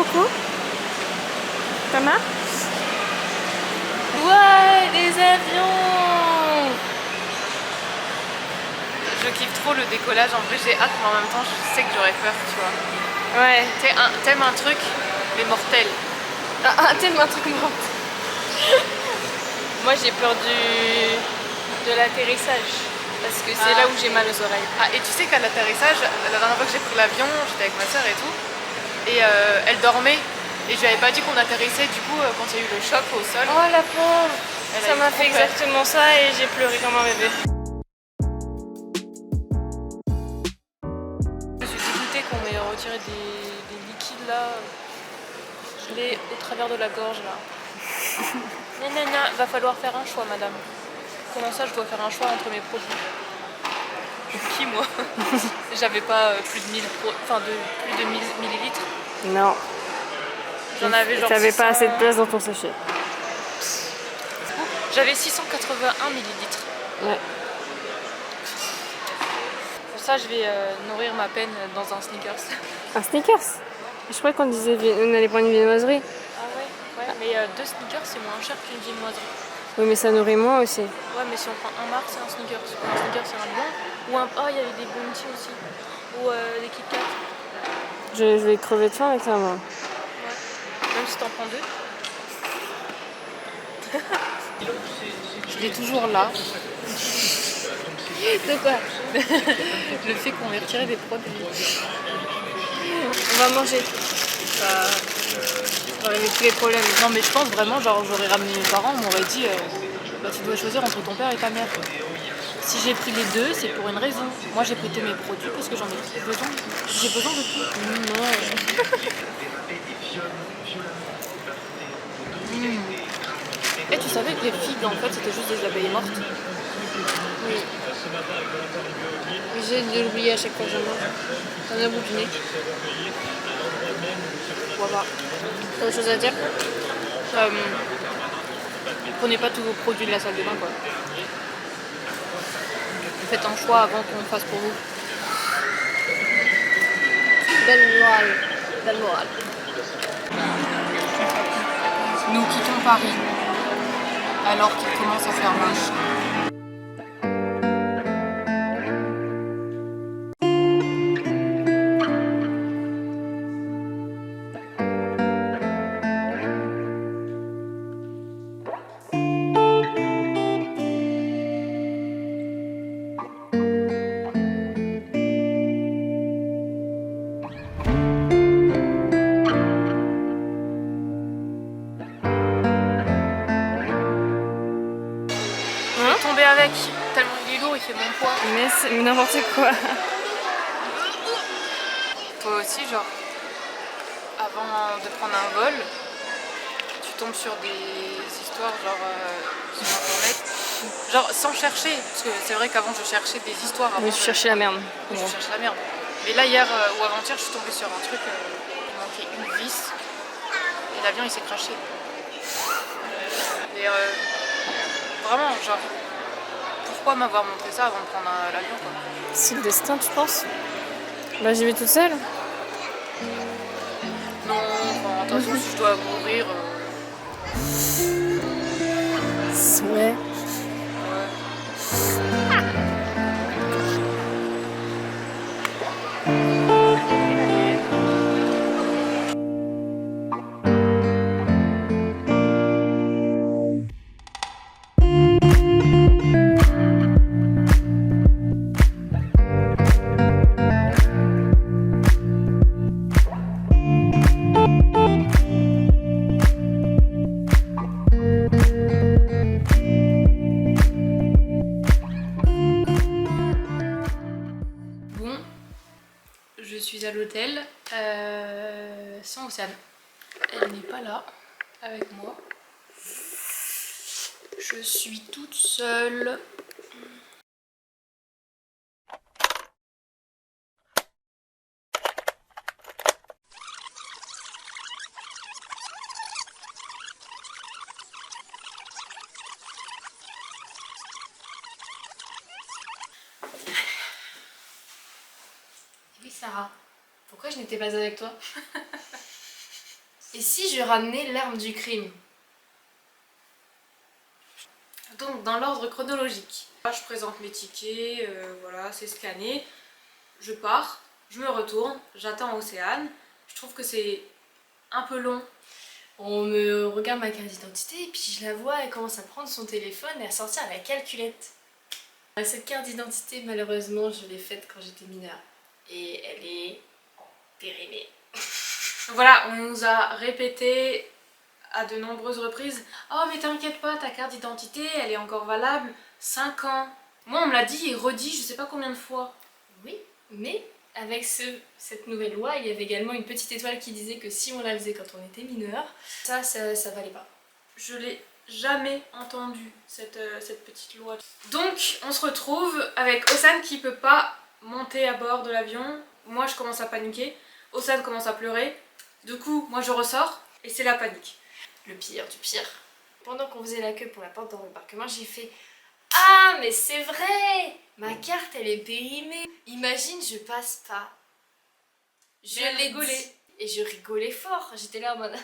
Coco? T'en as? Ouais, des avions! Je kiffe trop le décollage, en vrai j'ai hâte, mais en même temps je sais que j'aurais peur, tu vois. Ouais. T'aimes un truc, mais mortel. Ah, tellement un truc mortel. Moi j'ai peur de l'atterrissage. Parce que c'est là où j'ai mal aux oreilles. Ah, et tu sais qu'à l'atterrissage, la dernière fois que j'ai pris l'avion, j'étais avec ma soeur et tout, et elle dormait. Et je lui avais pas dit qu'on atterrissait, du coup, quand il y a eu le choc au sol. Oh la pauvre! Elle Ça a eu m'a trop fait peur. exactement ça et j'ai pleuré comme un bébé. Je suis dégoûtée qu'on m'ait retiré des liquides là. Je l'ai au travers de la gorge là. Nanana, va falloir faire un choix, madame. Comment ça, je dois faire un choix entre mes produits? Je suis qui, moi? J'avais pas plus de 1000 millilitres. Non. J'en avais genre T'avais 600... pas assez de place dans ton sachet. J'avais 681 millilitres. Ouais. Pour ça, je vais nourrir ma peine dans un Snickers. Un Snickers? Je croyais qu'on disait on allait prendre une viennoiserie. Ah ouais, mais 2 Snickers, c'est moins cher qu'une viennoiserie. Oui, mais ça nourrit moins aussi. Ouais, mais si on prend un Mars, c'est un Snickers. Un Snickers, c'est un bon. Ou un... Oh, il y avait des Bounty aussi. Ou des Kit Kat. Je vais crever de faim avec ça, moi. Ouais. Même si t'en prends 2. Je l'ai toujours là. De quoi? Le fait qu'on m'ait retiré des produits. On va manger. Ça va régler tous les problèmes. Non, mais je pense vraiment, genre, j'aurais ramené mes parents, on m'aurait dit bah, tu dois choisir entre ton père et ta mère. Si j'ai pris les deux, c'est pour une raison. Moi, j'ai pris tous mes produits parce que j'en ai besoin. J'ai besoin de tout. Non. Et tu savais que les figues, en fait, c'était juste des abeilles mortes? Oui. J'essaie de l'oublier à chaque fois que je mange. T'en as bout du nez. Voilà. T'as autre chose à dire? Prenez pas tous vos produits de la salle de bain, quoi. Faites un choix avant qu'on fasse pour vous. Belle morale. Belle morale. Nous quittons Paris alors qu'il commence à faire moche. Je vais tomber avec, tellement il est lourd, il fait mon poids. Mais c'est n'importe quoi. Toi aussi, genre, avant de prendre un vol, tu tombes sur des histoires genre sur internet, genre sans chercher, parce que c'est vrai qu'avant je cherchais des histoires avant Mais je cherchais la merde. je cherchais la merde. Mais là hier ou avant-hier je suis tombée sur un truc, il manquait une vis et l'avion il s'est crashé. Et vraiment genre, pourquoi m'avoir montré ça avant de prendre l'avion quoi? C'est le destin, tu penses? Bah j'y vais toute seule. Non, enfin, attention si je dois mourir. Ouais. Bon, je suis à l'hôtel sans Océane. Elle n'est pas là avec moi. Je suis toute seule. Oui Sarah, pourquoi je n'étais pas avec toi? Et si je ramenais l'arme du crime? Donc dans l'ordre chronologique. Là, je présente mes tickets, voilà, c'est scanné. Je pars, je me retourne, j'attends Océane. Je trouve que c'est un peu long. On me regarde ma carte d'identité et puis je la vois, elle commence à prendre son téléphone et à sortir la calculette. Cette carte d'identité, malheureusement, je l'ai faite quand j'étais mineure. Et elle est périmée. Voilà, on nous a répété à de nombreuses reprises: oh mais t'inquiète pas, ta carte d'identité elle est encore valable 5 ans. Moi on me l'a dit et redit je sais pas combien de fois. Oui, mais avec cette nouvelle loi, il y avait également une petite étoile qui disait que si on la faisait quand on était mineur, ça valait pas. Je l'ai jamais entendu cette petite loi. Donc on se retrouve avec Océane qui peut pas monter à bord de l'avion. Moi je commence à paniquer, Océane commence à pleurer. Du coup moi je ressors et c'est la panique. Le pire du pire. Pendant qu'on faisait la queue pour la porte d'embarquement, j'ai fait: ah mais c'est vrai, ma carte elle est périmée. Imagine je passe pas. Je l'ai rigolé. Et je rigolais fort. J'étais là en mode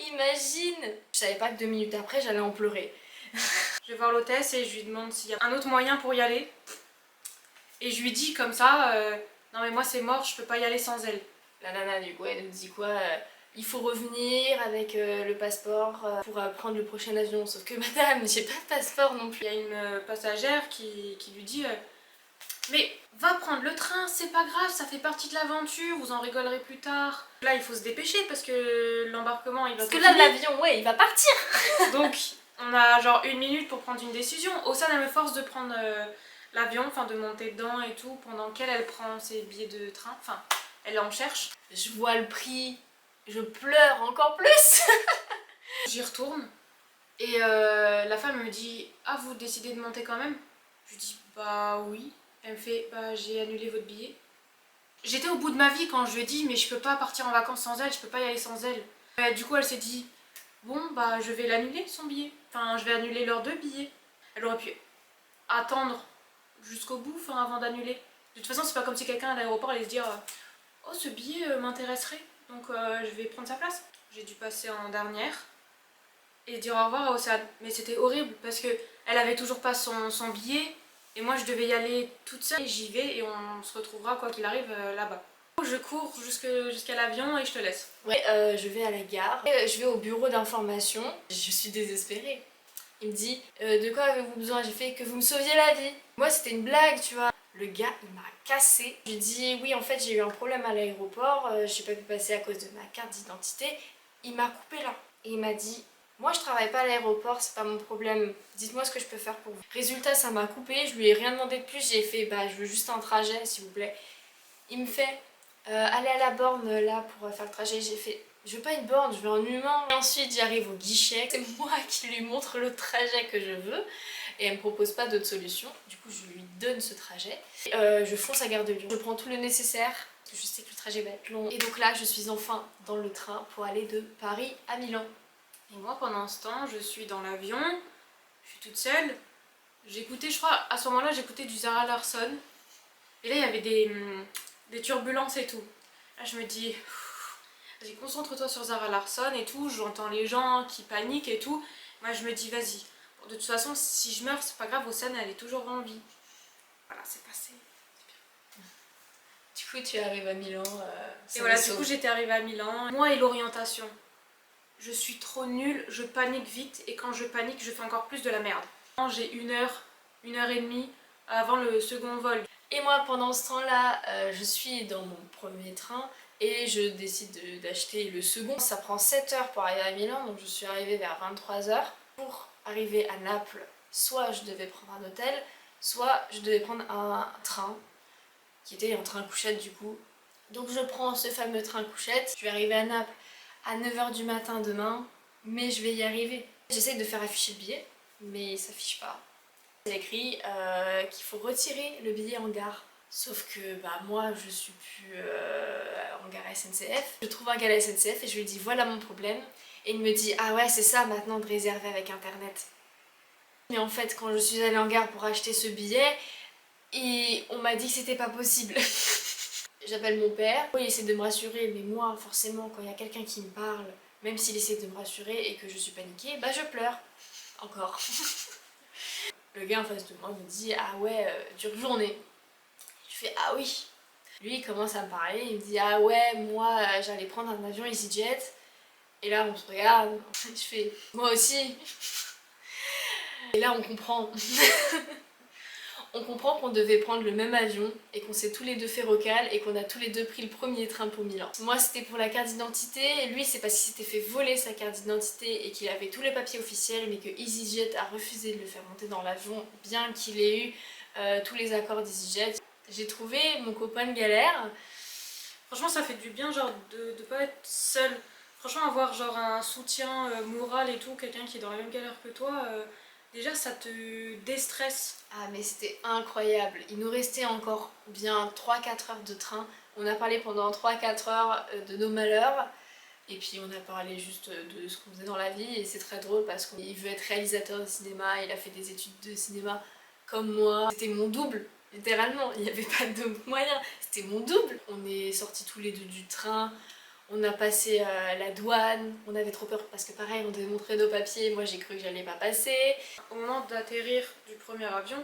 imagine. Je savais pas que 2 minutes après j'allais en pleurer. Je vais voir l'hôtesse et je lui demande s'il y a un autre moyen pour y aller. Et je lui dis comme ça, non mais moi c'est mort, je peux pas y aller sans elle. La nana du coup elle nous dit quoi, il faut revenir avec le passeport pour prendre le prochain avion. Sauf que madame, j'ai pas de passeport non plus. Il y a une passagère qui lui dit mais va prendre le train, c'est pas grave, ça fait partie de l'aventure, vous en rigolerez plus tard. Là il faut se dépêcher parce que l'embarquement il va Parce que là l'avion, ouais, il va partir. Donc on a genre 1 minute pour prendre une décision. Océane elle me force de prendre l'avion, enfin de monter dedans et tout, pendant qu'elle elle prend ses billets de train, enfin elle en cherche. Je vois le prix, je pleure encore plus. J'y retourne et la femme me dit ah vous décidez de monter quand même? Je lui dis bah oui. Elle me fait bah j'ai annulé votre billet. J'étais au bout de ma vie quand je lui ai dit mais je peux pas partir en vacances sans elle, je peux pas y aller sans elle. Du coup elle s'est dit bon bah je vais l'annuler son billet, enfin je vais annuler leurs 2 billets. Elle aurait pu attendre jusqu'au bout enfin, avant d'annuler. De toute façon c'est pas comme si quelqu'un à l'aéroport allait se dire oh ce billet m'intéresserait donc je vais prendre sa place. J'ai dû passer en dernière et dire au revoir à Océane. Mais c'était horrible parce que elle avait toujours pas son billet et moi je devais y aller toute seule. Et j'y vais et on se retrouvera quoi qu'il arrive là-bas. Je cours jusqu'à l'avion et je te laisse. Ouais, je vais à la gare, je vais au bureau d'information, je suis désespérée. Il me dit de quoi avez-vous besoin? J'ai fait que vous me sauviez la vie. Moi c'était une blague, tu vois. Le gars il m'a cassé. Je lui ai dit oui en fait j'ai eu un problème à l'aéroport, j'ai pas pu passer à cause de ma carte d'identité. Il m'a coupé là. Et il m'a dit moi je travaille pas à l'aéroport, c'est pas mon problème, dites-moi ce que je peux faire pour vous. Résultat ça m'a coupé, je lui ai rien demandé de plus, j'ai fait bah je veux juste un trajet s'il vous plaît. Il me fait aller à la borne là pour faire le trajet. J'ai fait je veux pas une borne, je veux un humain. Et ensuite j'arrive au guichet, c'est moi qui lui montre le trajet que je veux et elle me propose pas d'autre solution. Du coup je lui donne ce trajet. Je fonce à Gare de Lyon, je prends tout le nécessaire parce que je sais que le trajet va être long. Et donc là je suis enfin dans le train pour aller de Paris à Milan. Et moi pendant ce temps je suis dans l'avion, je suis toute seule. J'écoutais, je crois à ce moment là j'écoutais du Zara Larsson. Et là il y avait des turbulences et tout. Là je me dis vas-y concentre-toi sur Zara Larsson et tout, j'entends les gens qui paniquent et tout. Moi je me dis vas-y, de toute façon si je meurs c'est pas grave, Océane elle est toujours en vie. Voilà c'est passé. Du coup tu arrives à Milan. Et voilà du coup j'étais arrivée à Milan. Moi et l'orientation. Je suis trop nulle, je panique vite et quand je panique je fais encore plus de la merde. J'ai 1 heure, 1 heure et demie avant le second vol. Et moi pendant ce temps-là, je suis dans mon premier train et je décide d'acheter le second. Ça prend 7 heures pour arriver à Milan, donc je suis arrivée vers 23 h. Pour arriver à Naples, soit je devais prendre un hôtel, soit je devais prendre un train, qui était un train couchette du coup. Donc je prends ce fameux train couchette, je vais arriver à Naples à 9 h du matin demain, mais je vais y arriver. J'essaie de faire afficher le billet, mais il s'affiche pas. Il écrit qu'il faut retirer le billet en gare. Sauf que bah, moi je suis plus en gare SNCF. Je trouve un gars à la SNCF et je lui dis voilà mon problème. Et il me dit ah ouais c'est ça maintenant de réserver avec internet. Mais en fait quand je suis allée en gare pour acheter ce billet, on m'a dit que c'était pas possible. J'appelle mon père, il essaie de me rassurer mais moi forcément quand il y a quelqu'un qui me parle, Même s'il essaie de me rassurer et que je suis paniquée, bah je pleure. Encore. Le gars en face de moi me dit ah ouais, dure journée. Je fais ah oui. Lui il commence à me parler, il me dit ah ouais, moi j'allais prendre un avion EasyJet. Et là on se regarde, je fais moi aussi. Et là on comprend. On comprend qu'on devait prendre le même avion et qu'on s'est tous les deux fait recal et qu'on a tous les deux pris le premier train pour Milan. Moi c'était pour la carte d'identité et lui c'est parce qu'il s'était fait voler sa carte d'identité et qu'il avait tous les papiers officiels mais que EasyJet a refusé de le faire monter dans l'avion bien qu'il ait eu tous les accords d'EasyJet. J'ai trouvé mon copain de galère. Franchement ça fait du bien genre de pas être seul. Franchement avoir genre un soutien moral et tout, quelqu'un qui est dans la même galère que toi, déjà ça te déstresse. Ah mais c'était incroyable, il nous restait encore bien 3-4 heures de train. On a parlé pendant 3-4 heures de nos malheurs. Et puis on a parlé juste de ce qu'on faisait dans la vie et c'est très drôle parce qu'il veut être réalisateur de cinéma, il a fait des études de cinéma comme moi. C'était mon double, littéralement, il n'y avait pas de moyen, c'était mon double. On est sortis tous les deux du train, on a passé la douane, on avait trop peur parce que pareil on devait montrer nos papiers, moi j'ai cru que j'allais pas passer. Au moment d'atterrir du premier avion,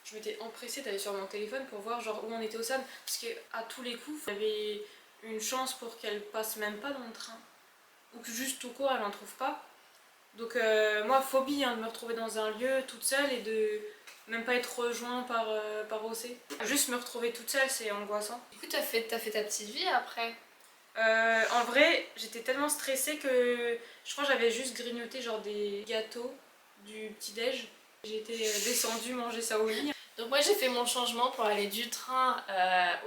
je m'étais empressée d'aller sur mon téléphone pour voir genre où on était au SAM parce qu'à tous les coups, il y avait une chance pour qu'elle passe même pas dans le train ou que juste tout court elle en trouve pas. Donc moi phobie hein, de me retrouver dans un lieu toute seule et de même pas être rejoint par OC. Juste me retrouver toute seule c'est angoissant. Du coup t'as fait ta petite vie après? En vrai j'étais tellement stressée que je crois que j'avais juste grignoté genre des gâteaux du petit déj. J'étais descendue manger ça au lit. Donc moi j'ai fait mon changement pour aller du train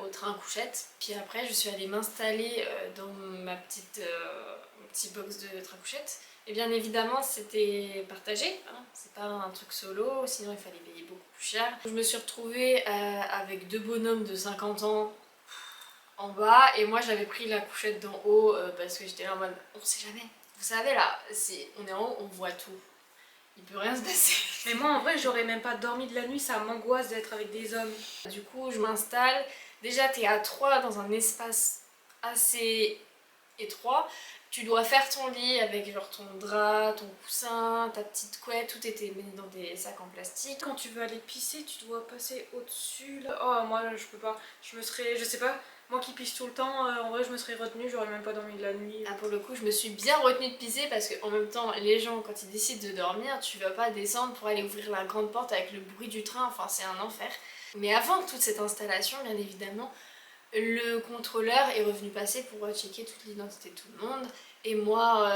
au train couchette. Puis après je suis allée m'installer dans mon petit box de train couchette. Et bien évidemment c'était partagé, hein. C'est pas un truc solo, sinon il fallait payer beaucoup plus cher. Je me suis retrouvée avec deux bonhommes de 50 ans en bas et moi j'avais pris la couchette d'en haut parce que j'étais là en mode on sait jamais. Vous savez là, on est en haut, on voit tout. Il peut rien se passer. Mais moi en vrai j'aurais même pas dormi de la nuit, ça m'angoisse d'être avec des hommes. Du coup je m'installe, déjà t'es à 3 dans un espace assez étroit, tu dois faire ton lit avec genre ton drap, ton coussin, ta petite couette, tout était mis dans des sacs en plastique. Quand tu veux aller pisser tu dois passer au-dessus là. Oh moi je peux pas, je sais pas, moi qui pisse tout le temps, en vrai je me serais retenue, j'aurais même pas dormi de la nuit. Ah, pour le coup je me suis bien retenue de pisser parce qu'en même temps les gens quand ils décident de dormir tu vas pas descendre pour aller ouvrir la grande porte avec le bruit du train, enfin c'est un enfer. Mais avant toute cette installation bien évidemment le contrôleur est revenu passer pour checker toute l'identité de tout le monde et moi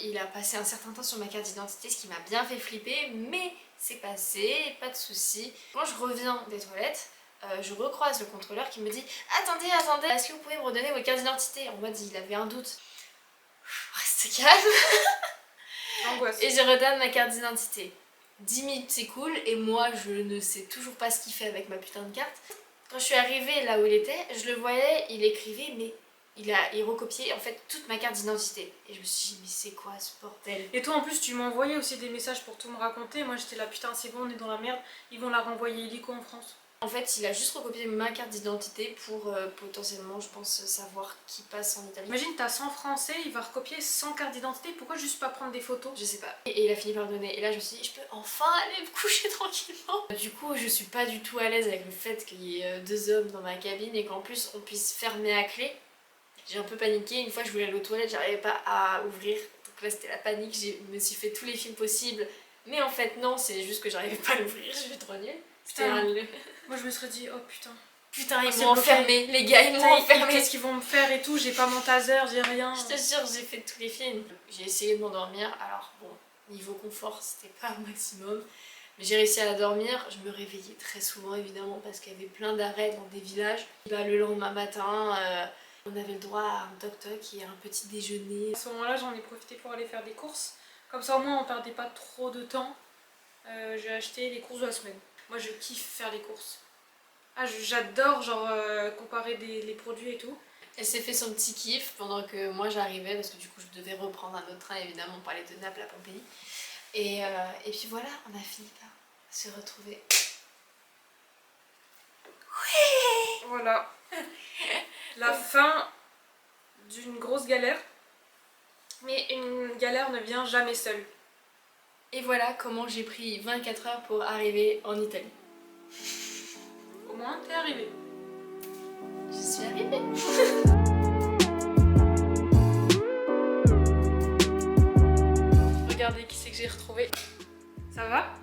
il a passé un certain temps sur ma carte d'identité, ce qui m'a bien fait flipper, mais c'est passé, pas de soucis. Quand je reviens des toilettes, je recroise le contrôleur qui me dit attendez, est-ce que vous pouvez me redonner votre carte d'identité? En mode il avait un doute. Restez calme. Angoisse. Et je redonne ma carte d'identité. 10 minutes s'écoulent et moi je ne sais toujours pas ce qu'il fait avec ma putain de carte. Quand je suis arrivée là où il était, je le voyais, il écrivait mais il recopiait en fait toute ma carte d'identité. Et je me suis dit mais c'est quoi ce bordel? Et toi en plus tu m'envoyais aussi des messages pour tout me raconter, moi j'étais là putain c'est bon on est dans la merde, ils vont la renvoyer illico en France. En fait il a juste recopié ma carte d'identité pour potentiellement je pense savoir qui passe en Italie. Imagine t'as 100 français, il va recopier 100 cartes d'identité, pourquoi juste pas prendre des photos? Je sais pas. Et il a fini par le donner. Et là je me suis dit je peux enfin aller me coucher tranquillement. Du coup je suis pas du tout à l'aise avec le fait qu'il y ait deux hommes dans ma cabine et qu'en plus on puisse fermer à clé. J'ai un peu paniqué, une fois je voulais aller aux toilettes, j'arrivais pas à ouvrir. Donc là c'était la panique, je me suis fait tous les films possibles. Mais en fait non, c'est juste que j'arrivais pas à l'ouvrir, je suis trop nulle. Putain, moi je me serais dit oh putain. Putain ils m'ont enfermé, les gars ils m'ont enfermé. Qu'est-ce qu'ils vont me faire et tout, j'ai pas mon taser, j'ai rien. Je te jure j'ai fait tous les films. J'ai essayé de m'endormir, alors bon, niveau confort c'était pas au maximum. Mais j'ai réussi à dormir, je me réveillais très souvent évidemment parce qu'il y avait plein d'arrêts dans des villages. Bah, le lendemain matin, on avait le droit à un toc-toc et à un petit déjeuner. À ce moment-là j'en ai profité pour aller faire des courses, comme ça au moins on perdait pas trop de temps. J'ai acheté les courses de la semaine. Moi je kiffe faire les courses. Ah j'adore genre comparer les produits et tout. Elle s'est fait son petit kiff pendant que moi j'arrivais parce que du coup je devais reprendre un autre train évidemment pour aller de Naples à Pompéi. Et puis voilà, on a fini par se retrouver. Oui. Voilà. La fin d'une grosse galère. Mais une galère ne vient jamais seule. Et voilà comment j'ai pris 24 heures pour arriver en Italie. Au moins, t'es arrivée. Je suis arrivée. Regardez qui c'est que j'ai retrouvé. Ça va?